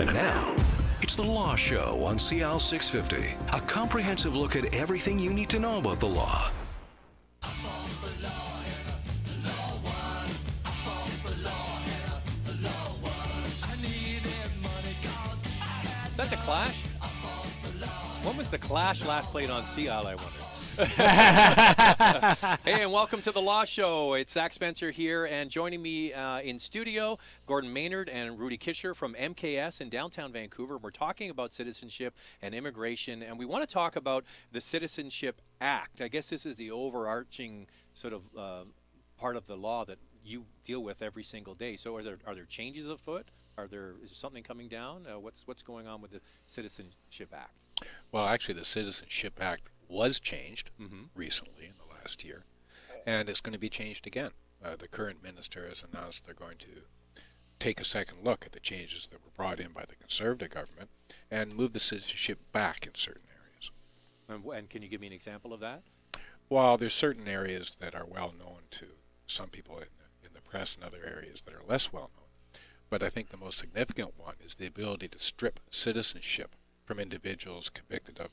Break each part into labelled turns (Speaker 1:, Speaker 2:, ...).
Speaker 1: And now, it's The Law Show on CL 650. A comprehensive look at everything you need to know about the law.
Speaker 2: Is that The Clash? When was The Clash last played on CL, I wonder? Hey, and welcome to The Law Show. It's Zach Spencer here, and joining me in studio, Gordon Maynard and Rudy Kisher from MKS in downtown Vancouver. We're talking about citizenship and immigration, and we want to talk about the Citizenship Act. I guess this is the overarching sort of part of the law that you deal with every single day. So are there changes afoot? Is there something coming down? What's going on with the Citizenship Act?
Speaker 3: Well, actually, the Citizenship Act was changed recently in the last year, and it's going to be changed again. The current minister has announced they're going to take a second look at the changes that were brought in by the Conservative government and move the citizenship back in certain areas.
Speaker 2: And can you give me an example of that?
Speaker 3: Well, there's certain areas that are well known to some people in the press and other areas that are less well known. But I think the most significant one is the ability to strip citizenship from individuals convicted of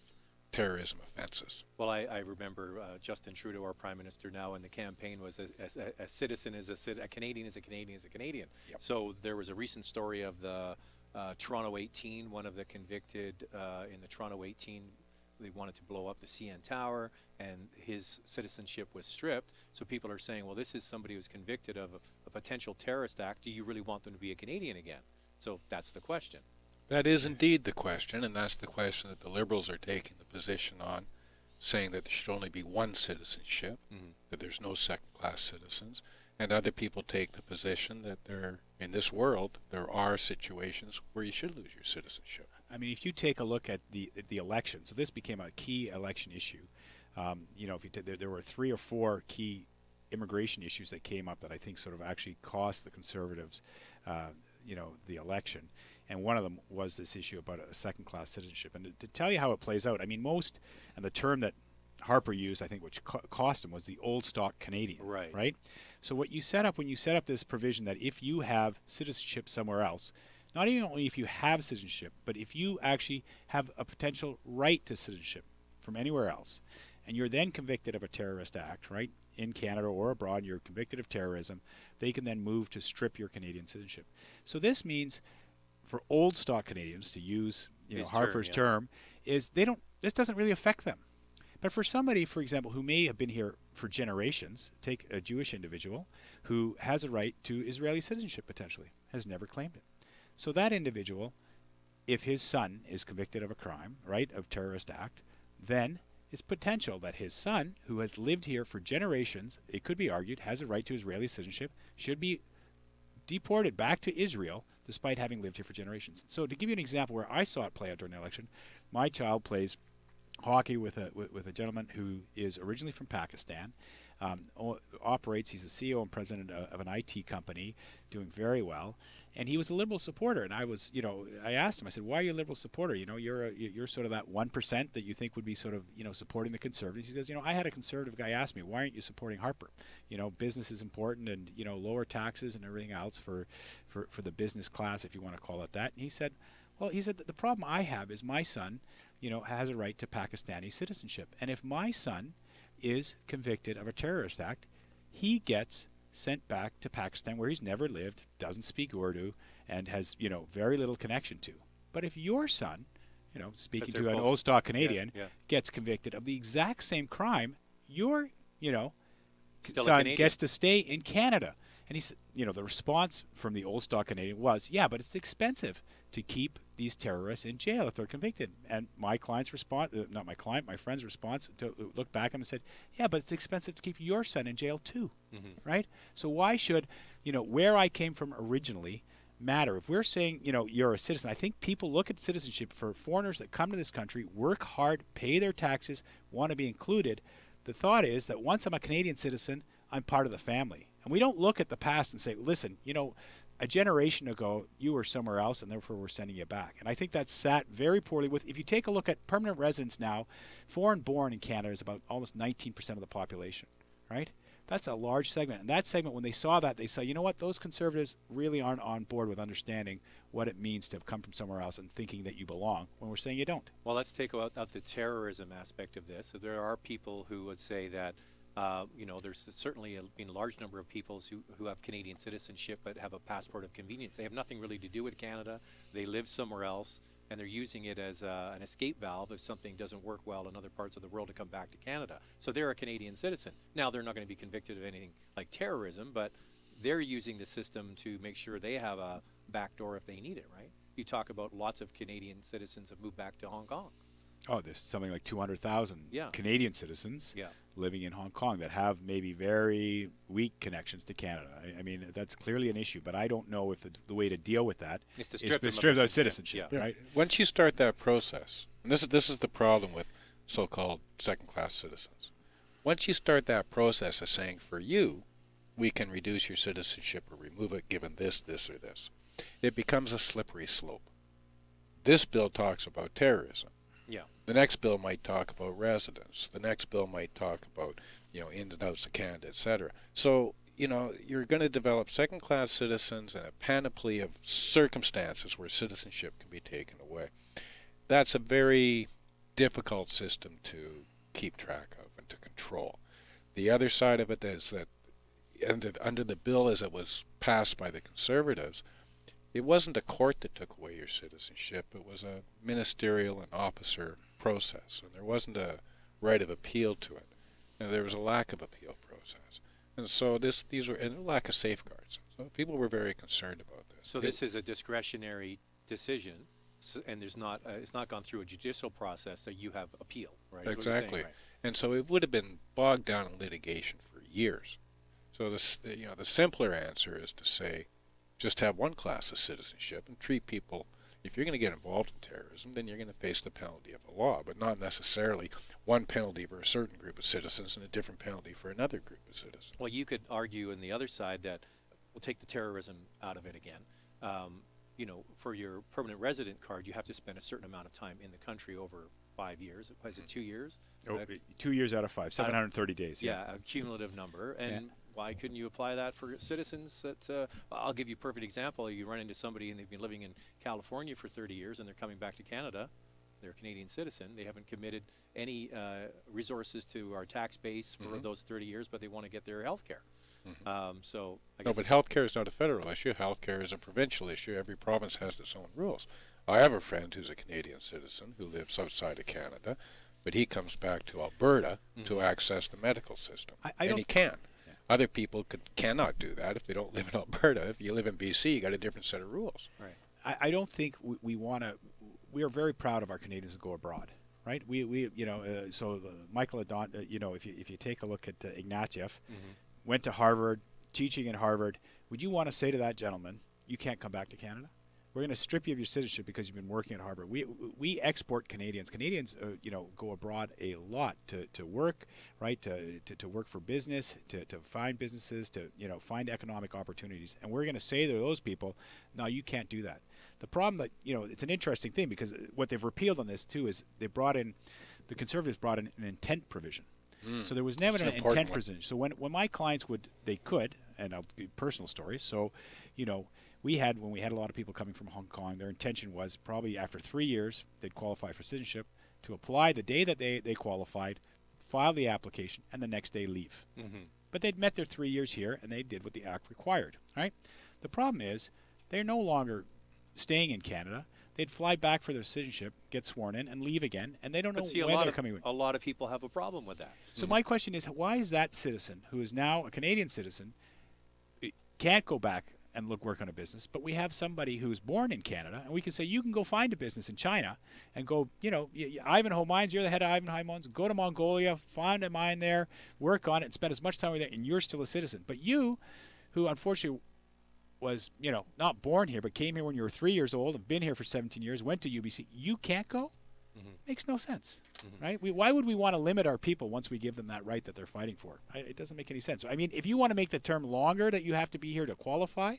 Speaker 3: terrorism offenses.
Speaker 2: Well, I remember Justin Trudeau, our Prime Minister now, in the campaign was a citizen is a Canadian is a Canadian is a Canadian.
Speaker 3: Yep.
Speaker 2: So there was a recent story of the Toronto 18, one of the convicted in the Toronto 18, they wanted to blow up the CN Tower, and his citizenship was stripped. So people are saying, well, this is somebody who's convicted of a potential terrorist act. Do you really want them to be a Canadian again? So that's the question.
Speaker 3: That is indeed the question, and that's the question that the Liberals are taking the position on, saying that there should only be one citizenship, that there's no second-class citizens, and other people take the position that in this world, there are situations where you should lose your citizenship.
Speaker 4: I mean, if you take a look at the election, so this became a key election issue. If there were 3 or 4 key immigration issues that came up that I think sort of actually cost the Conservatives, the election. And one of them was this issue about a second-class citizenship. And to tell you how it plays out, I mean, and the term that Harper used, I think, which cost him, was the old stock Canadian. Right? So what you set up when you set up this provision that if you have citizenship somewhere else, not even only if you have citizenship, but if you actually have a potential right to citizenship from anywhere else, and you're then convicted of a terrorist act, right, in Canada or abroad, you're convicted of terrorism, they can then move to strip your Canadian citizenship. So this means for old stock Canadians, to use Harper's term, is this doesn't really affect them. But for somebody, for example, who may have been here for generations, take a Jewish individual who has a right to Israeli citizenship potentially, has never claimed it. So that individual, if his son is convicted of a crime, right, of terrorist act, then it's potential that his son, who has lived here for generations, it could be argued, has a right to Israeli citizenship, should be deported back to Israel despite having lived here for generations. So to give you an example where I saw it play out during the election, my child plays hockey with a gentleman who is originally from Pakistan, he's the CEO and president of an IT company, doing very well, and he was a Liberal supporter. And I asked him, I said, why are you a Liberal supporter? You're sort of that 1% that you think would be sort of, supporting the Conservatives. He goes, I had a Conservative guy ask me, why aren't you supporting Harper? Business is important, and, lower taxes and everything else for the business class, if you want to call it that. And he said, the problem I have is my son, has a right to Pakistani citizenship. And if my son is convicted of a terrorist act, he gets sent back to Pakistan, where he's never lived, doesn't speak Urdu, and has, very little connection to. But if your son, speaking to an old stock Canadian, gets convicted of the exact same crime, your, son gets to stay in Canada. And he said, the response from the old stock Canadian was, yeah, but it's expensive to keep these terrorists in jail if they're convicted. And my client's response, not my client, my friend's response, to look back at him and said, yeah, but it's expensive to keep your son in jail too, right? So why should, where I came from originally matter? If we're saying, you're a citizen, I think people look at citizenship for foreigners that come to this country, work hard, pay their taxes, want to be included. The thought is that once I'm a Canadian citizen, I'm part of the family. And we don't look at the past and say, listen, a generation ago, you were somewhere else, and therefore we're sending you back. And I think that's sat very poorly with, if you take a look at permanent residents now, foreign born in Canada is about almost 19% of the population, right? That's a large segment. And that segment, when they saw that, they saw, you know what, those conservatives really aren't on board with understanding what it means to have come from somewhere else and thinking that you belong when we're saying you don't.
Speaker 2: Well, let's take out the terrorism aspect of this. So there are people who would say that, you know, there's certainly a large number of people who have Canadian citizenship but have a passport of convenience. They have nothing really to do with Canada. They live somewhere else, and they're using it as an escape valve if something doesn't work well in other parts of the world to come back to Canada. So they're a Canadian citizen. Now, they're not going to be convicted of anything like terrorism, but they're using the system to make sure they have a backdoor if they need it, right? You talk about lots of Canadian citizens have moved back to Hong Kong.
Speaker 4: Oh, there's something like 200,000 Canadian citizens living in Hong Kong that have maybe very weak connections to Canada. I mean, that's clearly an issue, but I don't know if the way to deal with that
Speaker 2: is to strip
Speaker 4: them of citizenship.
Speaker 3: Yeah.
Speaker 4: Right?
Speaker 3: Once you start that process, and this is the problem with so-called second-class citizens. Once you start that process of saying, for you, we can reduce your citizenship or remove it given this, this, or this, it becomes a slippery slope. This bill talks about terrorism.
Speaker 2: Yeah.
Speaker 3: The next bill might talk about residence. The next bill might talk about, you know, ins and outs of Canada, etc. So, you know, you're going to develop second-class citizens and a panoply of circumstances where citizenship can be taken away. That's a very difficult system to keep track of and to control. The other side of it is that under the bill as it was passed by the Conservatives, it wasn't a court that took away your citizenship. It was a ministerial and officer process, and there wasn't a right of appeal to it. And there was a lack of appeal process, and so these were and a lack of safeguards. So people were very concerned about this.
Speaker 2: So this is a discretionary decision, and there's not it's not gone through a judicial process, so you have appeal, right?
Speaker 3: Exactly,
Speaker 2: right?
Speaker 3: And so it would have been bogged down in litigation for years. So the simpler answer is to say, just have one class of citizenship and treat people. If you're going to get involved in terrorism, then you're going to face the penalty of the law, but not necessarily one penalty for a certain group of citizens and a different penalty for another group of citizens.
Speaker 2: Well, you could argue on the other side that we'll take the terrorism out of it again. You know, for your permanent resident card, you have to spend a certain amount of time in the country over 5 years. Is it 2 years?
Speaker 4: 2 years out of 5, 730 days.
Speaker 2: Yeah, a cumulative number. And why couldn't you apply that for citizens? That I'll give you a perfect example. You run into somebody and they've been living in California for 30 years and they're coming back to Canada. They're a Canadian citizen. They haven't committed any resources to our tax base for those 30 years, but they want to get their health care. So I guess
Speaker 3: no, but health care is not a federal issue. Health care is a provincial issue. Every province has its own rules. I have a friend who's a Canadian citizen who lives outside of Canada, but he comes back to Alberta to access the medical system, and he can. Other people cannot do that if they don't live in Alberta. If you live in BC, you got a different set of rules.
Speaker 4: Right. I don't think we want to. We are very proud of our Canadians who go abroad, right? We you know, so Michael Adon, you know, if you take a look at Ignatieff, went to Harvard, teaching in Harvard. Would you want to say to that gentleman, you can't come back to Canada? We're going to strip you of your citizenship because you've been working at Harvard. We export Canadians. Canadians, you know, go abroad a lot to work, right? To work for business, to find businesses, to, you know, find economic opportunities. And we're going to say to those people, no, you can't do that. The problem that, you know, it's an interesting thing because what they've repealed on this too is the Conservatives brought in an intent provision. So there was never an intent provision. So when my clients they could, and I'll be personal stories. So, you know, when we had a lot of people coming from Hong Kong, their intention was probably after 3 years they'd qualify for citizenship, to apply the day that they qualified, file the application, and the next day leave. But they'd met their 3 years here, and they did what the Act required. Right? The problem is they're no longer staying in Canada. They'd fly back for their citizenship, get sworn in, and leave again, and they don't know when they're coming.
Speaker 2: A lot of people have a problem with that.
Speaker 4: So my question is, why is that citizen, who is now a Canadian citizen, can't go back and work on a business, but we have somebody who's born in Canada, and we can say, you can go find a business in China and go, you know, Ivanhoe Mines, you're the head of Ivanhoe Mines, go to Mongolia, find a mine there, work on it, and spend as much time with it, and you're still a citizen. But you, who unfortunately was, you know, not born here, but came here when you were 3 years old and been here for 17 years, went to UBC, you can't go? Makes no sense, right? Why would we want to limit our people once we give them that right that they're fighting for? It doesn't make any sense. I mean, if you want to make the term longer that you have to be here to qualify,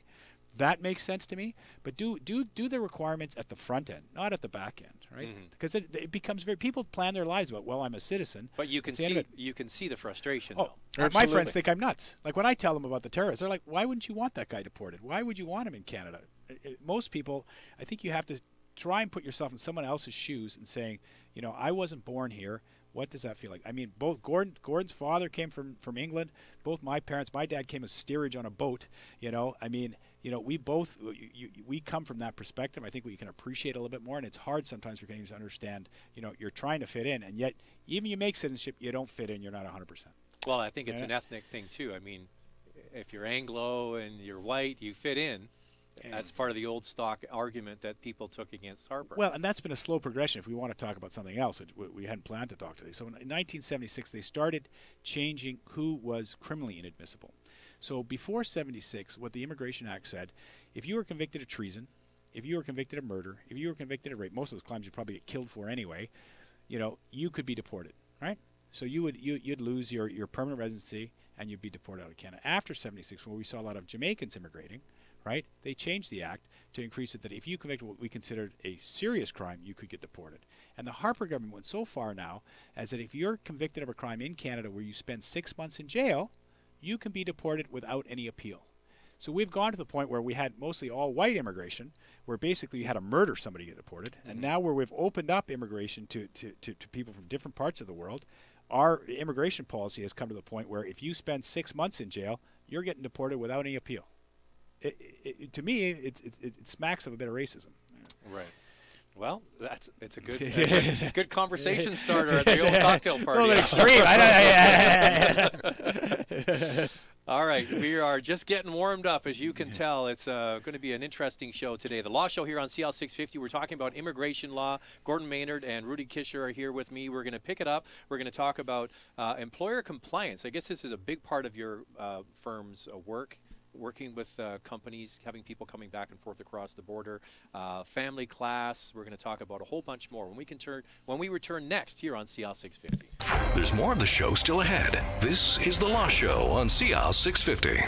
Speaker 4: That makes sense to me. But do the requirements at the front end, not at the back end, right? Because it becomes people plan their lives about, well, I'm a citizen.
Speaker 2: But you can see the frustration.
Speaker 4: Oh, my friends think I'm nuts. Like when I tell them about the terrorists, they're like, why wouldn't you want that guy deported? Why would you want him in Canada? Most people, I think you have to try and put yourself in someone else's shoes and saying, you know, I wasn't born here. What does that feel like? I mean, both Gordon's father came from England. Both my parents, my dad came as steerage on a boat. You know, I mean, you know, we both we come from that perspective. I think we can appreciate it a little bit more, and it's hard sometimes for Canadians to understand. You know, you're trying to fit in, and yet even you make citizenship, you don't fit in. You're not 100%.
Speaker 2: Well, I think it's an ethnic thing too. I mean, if you're Anglo and you're white, you fit in. That's part of the old stock argument that people took against Harper.
Speaker 4: Well, and that's been a slow progression. If we want to talk about something else, we hadn't planned to talk today. So in 1976, they started changing who was criminally inadmissible. So before 76, what the Immigration Act said, if you were convicted of treason, if you were convicted of murder, if you were convicted of rape, most of those crimes you'd probably get killed for anyway, you know, you could be deported, right? So you'd lose your permanent residency and you'd be deported out of Canada. After 76, when we saw a lot of Jamaicans immigrating, right, they changed the act to increase it that if you convicted what we considered a serious crime, you could get deported. And the Harper government went so far now as that if you're convicted of a crime in Canada where you spend 6 months in jail, you can be deported without any appeal. So we've gone to the point where we had mostly all white immigration, where basically you had to murder somebody to get deported. And now where we've opened up immigration to people from different parts of the world, our immigration policy has come to the point where if you spend 6 months in jail, you're getting deported without any appeal. To me, it smacks of a bit of racism.
Speaker 2: Right. Well, it's a good good conversation starter at the old cocktail party. A little extreme. All right, we are just getting warmed up, as you can tell. It's going to be an interesting show today. The Law Show here on CL 650. We're talking about immigration law. Gordon Maynard and Rudy Kisher are here with me. We're going to pick it up. We're going to talk about employer compliance. I guess this is a big part of your firm's work. Working with companies, having people coming back and forth across the border, family class. We're going to talk about a whole bunch more when we return next here on CL 650.
Speaker 1: There's more of the show still ahead. This is The Law Show on CL 650.